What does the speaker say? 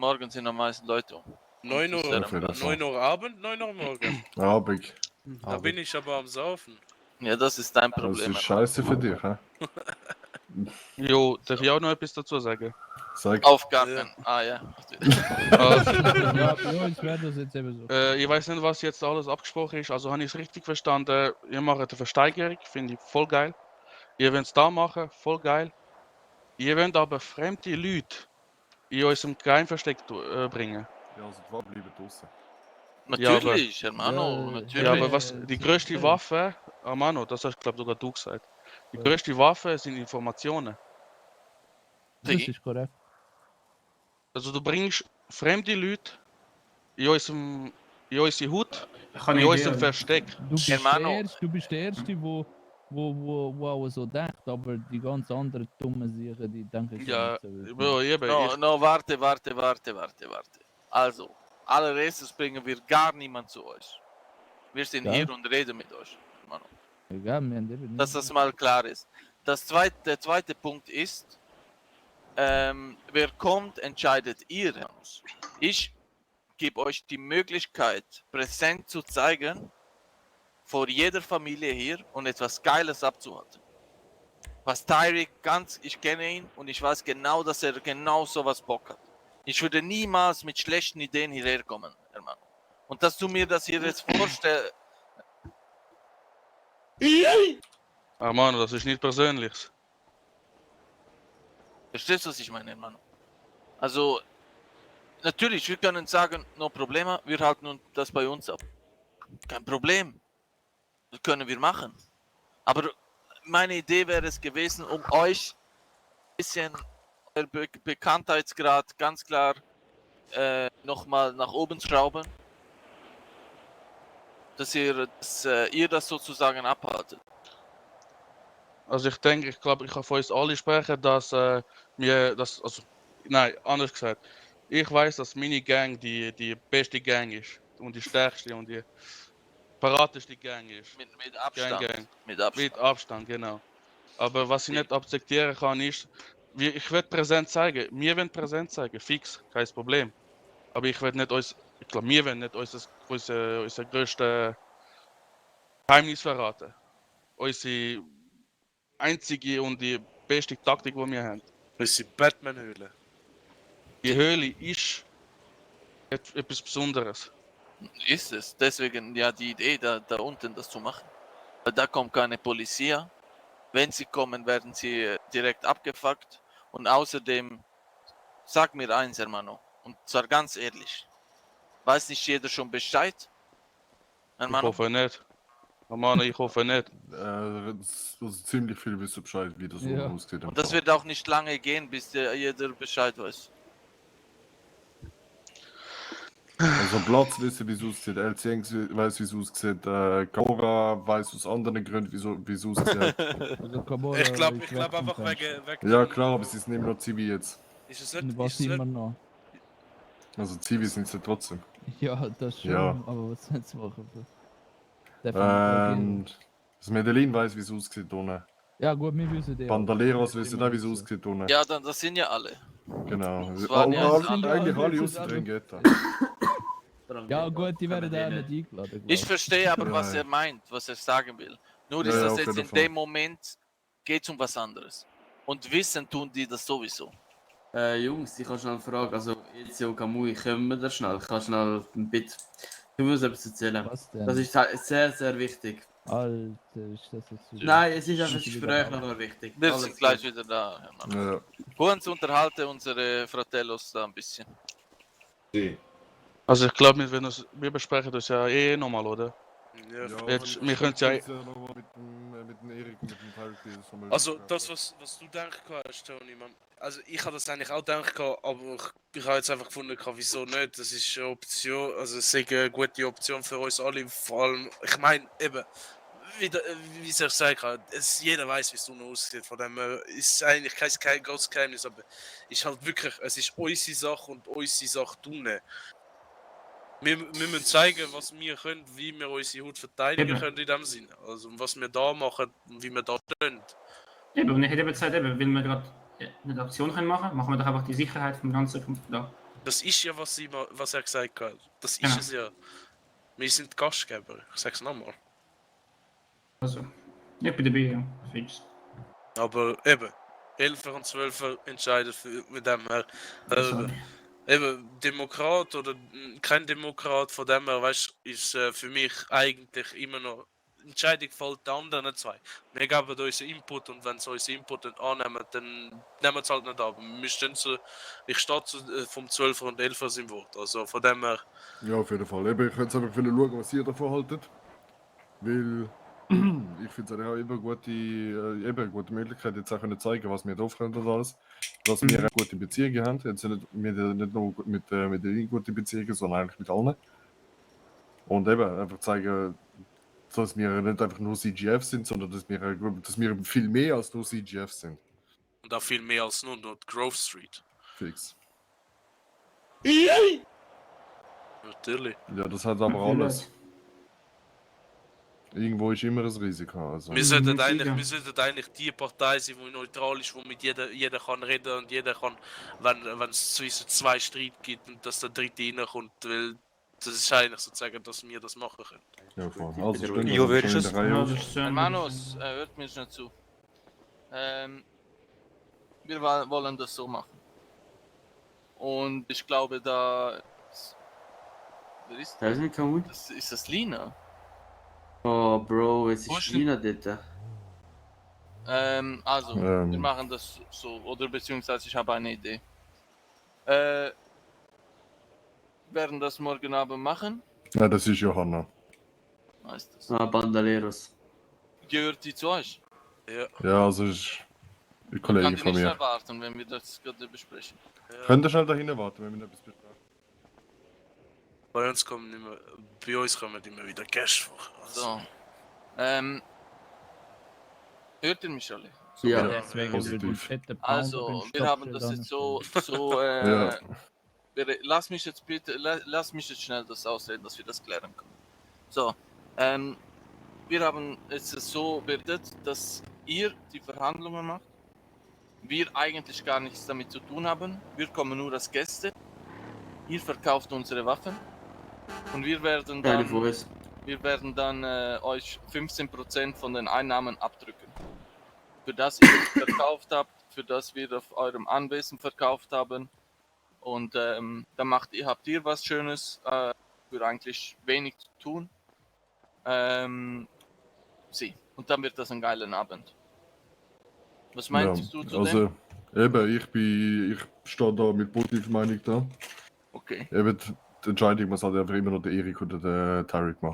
morgen sind am meisten Leute. 9 Das ist Uhr, sehr am Platz. 9 Uhr Abend, 9 Uhr morgen. Abend. Da bin ich aber am Saufen. Ja, das ist dein Das Problem. ist scheiße für dich, hä? Jo, darf ich auch noch etwas dazu sagen? Sag. Auf gar Ja. keinen. Ah ja. Ja, bei uns wäre das jetzt eben so. Ich weiß nicht, was jetzt alles abgesprochen ist. Also habe ich es richtig verstanden. Ihr macht eine Versteigerung, finde ich voll geil. Ihr wollt es da machen, voll geil. Ihr wollt aber fremde Leute in unserem Geheimversteck bringen. Ja, also die Waffen bleiben draussen. Natürlich, Hermano, Ja, natürlich. Ja, aber Ja, was die größte ja. Waffe, Mano, das hast glaube sogar du gesagt. Die Ja. größte Waffe sind Informationen. Das ist korrekt. Also du bringst fremde Leute in unsere Hut, Kann in ich unserem dir. Versteck. Hermano. Du bist der Erste, wo auch so denkt, aber die ganz anderen dummen Sachen, die denken schon Ja, nicht so wirklich. Bro, eben, No, warte. Also, allererstes bringen wir gar niemand zu euch. Wir sind Ja. hier und reden mit euch, Hermano. Egal, wir haben eben Dass das mal klar ist. Der zweite Punkt ist, wer kommt, entscheidet ihr. Hermanos. Ich gebe euch die Möglichkeit, präsent zu zeigen, vor jeder Familie hier und etwas Geiles abzuhalten. Was Tyreek ich kenne ihn und ich weiß genau, dass er genau sowas Bock hat. Ich würde niemals mit schlechten Ideen hierher kommen, Hermann. Und dass du mir das hier jetzt vorstellst. Mano, das ist nicht Persönliches. Verstehst du, was ich meine, Hermann? Also, natürlich, wir können sagen, no Problema, wir halten das bei uns ab. Kein Problem. Das können wir machen. Aber meine Idee wäre es gewesen, um euch ein bisschen euer Bekanntheitsgrad ganz klar nochmal nach oben zu schrauben. Dass ihr das sozusagen abhaltet. Also ich denke, ich glaube, ich kann von uns alle sprechen, dass anders gesagt, ich weiß, dass meine Gang die beste Gang ist und die stärkste und die parateste Gang ist. Mit Abstand. Gang. Mit Abstand. Mit Abstand, genau. Aber was ich nicht akzeptieren kann, ist, ich werde präsent zeigen. Wir werden präsent zeigen, fix, kein Problem. Aber ich werde nicht wir werden nicht unser größtes Geheimnis verraten. Unsere einzige und die beste Taktik, die wir haben. Das ist die Batman-Höhle. Die Höhle ist etwas Besonderes. Ist es. Deswegen ja die Idee, da unten das zu machen. Weil da kommt keine Polizei. Wenn sie kommen, werden sie direkt abgefuckt. Und außerdem, sag mir eins, Hermano. Und zwar ganz ehrlich. Weiß nicht jeder schon Bescheid? Ich Hermano? hoffe nicht. Mano, ich hoffe nicht. Also ziemlich viel wissen Bescheid, wie das so Ja. aussieht. Und das wird auch nicht lange gehen, bis jeder Bescheid weiß. Also Platz wissen, wie es aussieht. LCN weiß, wie es aussieht. Cora weiß aus anderen Gründen, wie es aussieht. Also Kabora Ich glaube ist weg vom einfach Fenster. wegen Ja klar, aber sie sind immer noch Zivi jetzt. Ist es Und nicht, was ist es immer nicht, noch? Also Zivi sind sie trotzdem. Ja, das schon, Ja. aber was sollen sie machen? Der Das Medellin weiß, wie es aussieht unten. Ja gut, wir wissen ja. Bandoleros wissen auch, wie es aussieht unten. Ja, dann das sind ja alle. Genau. Das waren ja Alle- jetzt alle. eigentlich alle Das außer sind drin geht da. Ja gut, die werden auch nicht eingeladen. glaub Ich verstehe aber, Ja, was ja. er meint, was er sagen will. Nur Ja, ist ja, das auf jetzt jeden in Fall. dem Moment, geht es um was anderes. Und wissen tun die das sowieso. Jungs, ich kann schnell fragen, also Ezio Kamui, können wir da schnell? Ich kann schnell ein Bit. Ich muss etwas erzählen. Was denn? Das ist sehr, sehr wichtig. Alter, ist das jetzt so... Nein, es ist einfach das Gespräch noch wichtig. Wir Alles sind gleich gut. wieder da, Hermann. Ja. Uns unterhalte unsere Fratellos da ein bisschen. Also ich glaube, wir besprechen das ja nochmal, oder? ja, Jetzt, wir können ja... noch mit dem Erik und mit dem Falk. Also das, was du gedacht hast, Tony, man. Also ich habe das eigentlich auch gedacht, aber ich habe jetzt einfach gefunden, wieso nicht. Das ist eine Option, also es ist eine gute Option für uns alle. Vor allem, ich meine, eben, wie soll ich sagen, jeder weiß, wie es nun aussieht. Von dem ist eigentlich kein großes Geheimnis, aber ist halt wirklich, es ist unsere Sache und unsere Sache tun. Wir müssen zeigen, was wir können, wie wir unsere Haut verteidigen Eben. können in dem Sinne. Also was wir da machen und wie wir da stehen. Eben, und ich hätte eben gesagt, weil wir gerade eine Aktion machen können, machen wir doch einfach die Sicherheit vom Ganzen da. Das ist ja, was er gesagt hat. Das ist Genau. es ja. Wir sind Gastgeber, ich sag's nochmal. Also, ich bin dabei, ja. Fix. Aber eben, 11er und 12er entscheiden mit dem her. Also, Eben, Demokrat oder kein Demokrat, von dem her, weißt ist für mich eigentlich immer noch. Die Entscheidung fällt den anderen zwei. Wir geben unseren Input und wenn sie unseren Input nicht annehmen, dann nehmen sie es halt nicht ab. Wir stehen so, ich stehe vom 12er und 11er im Wort. Also von dem her, Ja, auf jeden Fall. Eben, ich könnte einfach schauen, was ihr davon haltet. Weil ich finde es auch immer gute Möglichkeit, jetzt auch können zeigen, was wir drauf können und alles. Dass wir eine gute Beziehungen haben. Jetzt nicht nur mit den guten Beziehungen, sondern eigentlich mit allen. Und eben einfach zeigen, dass wir nicht einfach nur CGF sind, sondern dass wir viel mehr als nur CGF sind. und auch viel mehr als nur dort Grove Street. Fix. Natürlich. Ja, das hat aber alles. Irgendwo ist immer ein Risiko. Also. Wir sollten sicher. eigentlich die Partei sein, die neutral ist, wo mit jeder kann reden und jeder kann, wenn es zwischen zwei Streit gibt und dass der dritte reinkommt, weil das ist eigentlich sozusagen, dass wir das machen können. Ja, voll. Gut, Also, bitte stehen ruhig. wir Jo, wer schon ist in es? der Reihe Ja, auf. das ist schön. Hermanos, hört mir schnell zu. Wir wollen das so machen. Und ich glaube, wer ist Da ist nicht Kamui. das? Ist das Lina? Oh, Bro, es Wo ist ist China dort. Also, wir machen das so, oder beziehungsweise ich habe eine Idee. Werden das morgen Abend machen? Ja, das ist Johanna. Heißt das. Ah, Bandaleros. Gehört die zu euch? Ja. Ja, also ist eine Kann Kollegin die von nicht mir. erwarten, wenn wir das gerade besprechen. Könnt ihr schnell dahin warten, wenn wir etwas besprechen? Bei uns kommen immer wieder Gäste vor. Also, So. Hört ihr mich alle? Ja. Deswegen positiv. würde ich fetten Also, Pounder wir haben das dann jetzt so, Ja. lass mich jetzt bitte, lass mich jetzt schnell das ausreden, dass wir das klären können. So, wir haben es so bewertet, dass ihr die Verhandlungen macht. Wir eigentlich gar nichts damit zu tun haben. Wir kommen nur als Gäste. Ihr verkauft unsere Waffen. Und wir werden Keine dann, Voice. euch 15% von den Einnahmen abdrücken. Für das ihr es verkauft habt, für das wir auf eurem Anwesen verkauft haben. Und dann habt ihr was Schönes, für eigentlich wenig zu tun. Und dann wird das ein geiler Abend. Was meinst du zu dem? Also, eben, ich stehe da mit positiver Meinung da. Okay. Eben, die Entscheidung muss halt einfach immer noch der Erik oder der Tarek machen.